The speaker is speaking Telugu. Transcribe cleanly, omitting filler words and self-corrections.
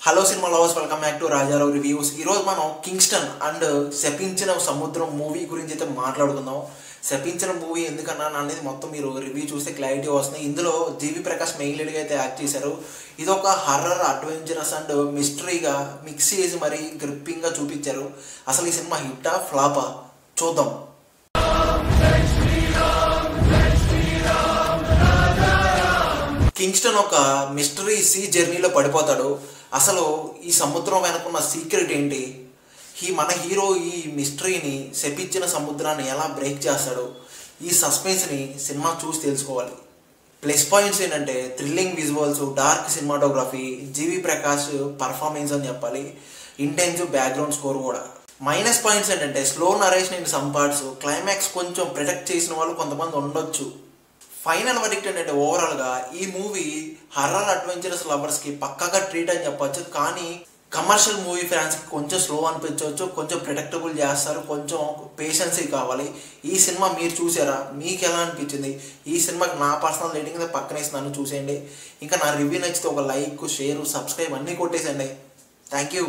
Hello cinema lovers, welcome back to Rajarao reviews. ఈరోజు మనం కింగ్స్టన్ అండ్ శపించిన సముద్రం మూవీ గురించి అయితే మాట్లాడుకుందాం. శపించిన మూవీ ఎందుకన్నా అనేది మొత్తం మీరు రివ్యూ చూస్తే క్లారిటీ వస్తుంది. ఇందులో జీవి ప్రకాష్ మెయిన్ లీడ్గా అయితే యాక్ట్ చేశారు. ఇది ఒక హర్రర్, అడ్వెంచరస్ అండ్ మిస్టరీగా మిక్స్ చేసి మరీ గ్రిప్పింగ్గా చూపించారు. అసలు ఈ సినిమా హిట్టా ఫ్లాపా చూద్దాం. కింగ్స్టన్ ఒక మిస్టరీ సీ జర్నీలో పడిపోతాడు. అసలు ఈ సముద్రం వెనుకున్న సీక్రెట్ ఏంటి, మన హీరో ఈ మిస్టరీని, శపించిన సముద్రాన్ని ఎలా బ్రేక్ చేస్తాడు, ఈ సస్పెన్స్ని సినిమా చూసి తెలుసుకోవాలి. ప్లస్ పాయింట్స్ ఏంటంటే థ్రిల్లింగ్ విజువల్స్, డార్క్ సినిమాటోగ్రఫీ, జీవి ప్రకాష్ పర్ఫార్మెన్స్ అని చెప్పాలి, ఇంటెన్సివ్ బ్యాక్గ్రౌండ్ స్కోర్ కూడా. మైనస్ పాయింట్స్ ఏంటంటే slow narration in some parts, climax కొంచెం ప్రొటెక్ట్ చేసిన వాళ్ళు కొంతమంది ఉండొచ్చు. ఫైనల్ వర్డిక్ట్ ఏంటంటే ఓవరాల్గా ఈ మూవీ హర్రర్ అడ్వెంచరస్ లవర్స్కి పక్కాగా ట్రీట్ అని చెప్పొచ్చు. కానీ కమర్షియల్ మూవీ ఫ్యాన్స్కి కొంచెం స్లో అనిపించవచ్చు, కొంచెం ప్రెడిక్టబుల్ చేస్తారు, కొంచెం పేషెన్సీ కావాలి. ఈ సినిమా మీరు చూసారా, మీకు ఎలా అనిపించింది? ఈ సినిమాకి నా పర్సనల్ రేటింగ్ అయితే పక్కనే ఇస్తున్నాను, చూసేయండి. ఇంకా నా రివ్యూ నచ్చితే ఒక లైక్, షేర్, సబ్స్క్రైబ్ అన్నీ కొట్టేసండి. Thank you.